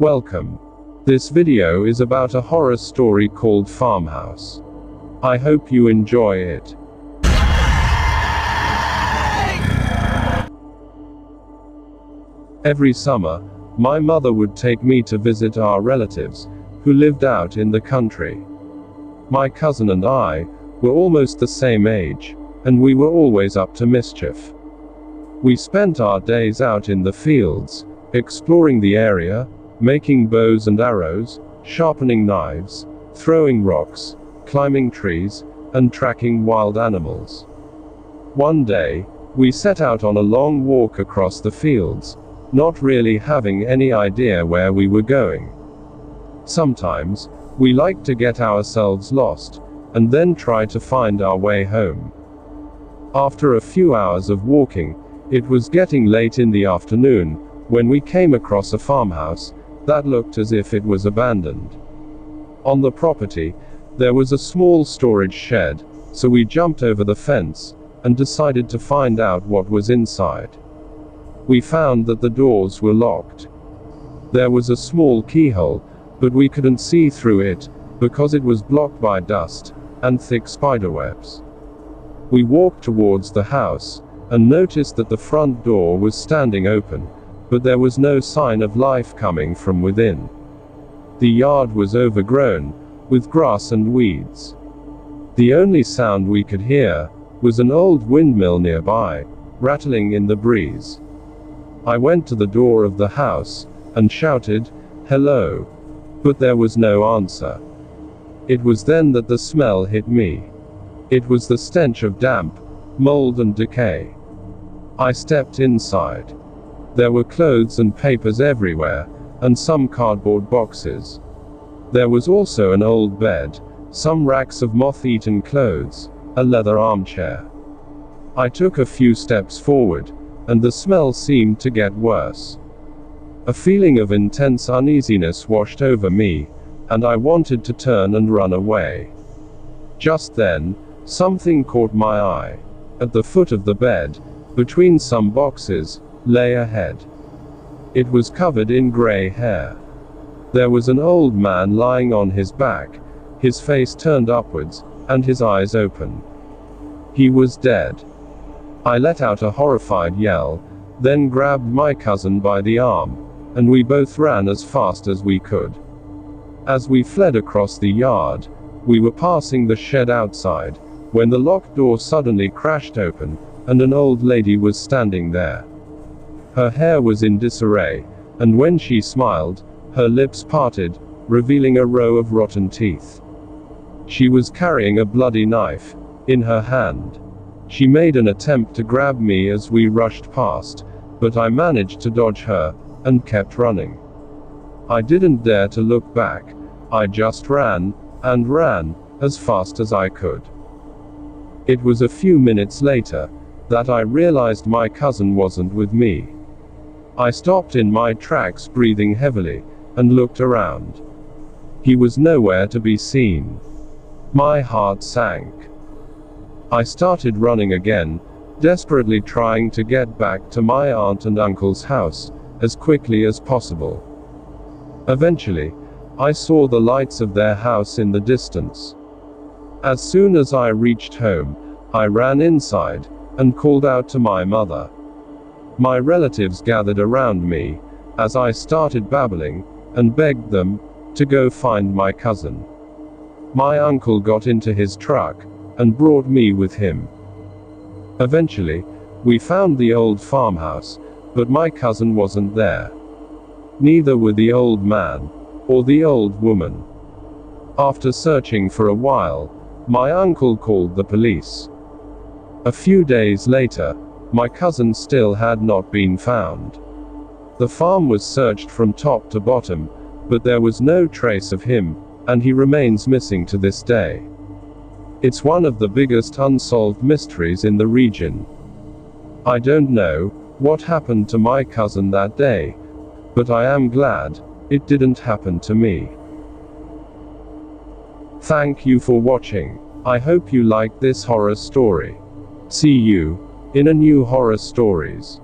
Welcome. This video is about a horror story called Farmhouse. I hope you enjoy it. Every summer, my mother would take me to visit our relatives, who lived out in the country. My cousin and I were almost the same age, and we were always up to mischief. We spent our days out in the fields, exploring the area, making bows and arrows, sharpening knives, throwing rocks, climbing trees, and tracking wild animals. One day, we set out on a long walk across the fields, not really having any idea where we were going. Sometimes, we liked to get ourselves lost, and then try to find our way home. After a few hours of walking, it was getting late in the afternoon, when we came across a farmhouse that looked as if it was abandoned. On the property, there was a small storage shed, so we jumped over the fence and decided to find out what was inside. We found that the doors were locked. There was a small keyhole, but we couldn't see through it because it was blocked by dust and thick spiderwebs. We walked towards the house and noticed that the front door was standing open, but there was no sign of life coming from within. The yard was overgrown with grass and weeds. The only sound we could hear was an old windmill nearby, rattling in the breeze. I went to the door of the house and shouted, "Hello," but there was no answer. It was then that the smell hit me. It was the stench of damp, mold and decay. I stepped inside. There were clothes and papers everywhere, and some cardboard boxes. There was also an old bed, some racks of moth-eaten clothes, a leather armchair. I took a few steps forward, and the smell seemed to get worse. A feeling of intense uneasiness washed over me, and I wanted to turn and run away. Just then, something caught my eye. At the foot of the bed, between some boxes, lay a head. It was covered in gray hair. There was an old man lying on his back, his face turned upwards, and his eyes open. He was dead. I let out a horrified yell, then grabbed my cousin by the arm, and we both ran as fast as we could. As we fled across the yard, we were passing the shed outside, when the locked door suddenly crashed open, and an old lady was standing there. Her hair was in disarray, and when she smiled, her lips parted, revealing a row of rotten teeth. She was carrying a bloody knife in her hand. She made an attempt to grab me as we rushed past, but I managed to dodge her and kept running. I didn't dare to look back. I just ran and ran as fast as I could. It was a few minutes later that I realized my cousin wasn't with me. I stopped in my tracks, breathing heavily, and looked around. He was nowhere to be seen. My heart sank. I started running again, desperately trying to get back to my aunt and uncle's house as quickly as possible. Eventually, I saw the lights of their house in the distance. As soon as I reached home, I ran inside and called out to my mother. My relatives gathered around me as I started babbling and begged them to go find my cousin. My uncle got into his truck and brought me with him. Eventually, we found the old farmhouse, but my cousin wasn't there. Neither were the old man or the old woman. After searching for a while, my uncle called the police. A few days later, my cousin still had not been found. The farm was searched from top to bottom, but there was no trace of him, and he remains missing to this day. It's one of the biggest unsolved mysteries in the region. I don't know what happened to my cousin that day, but I am glad it didn't happen to me. Thank you for watching. I hope you liked this horror story. See you in a new horror stories.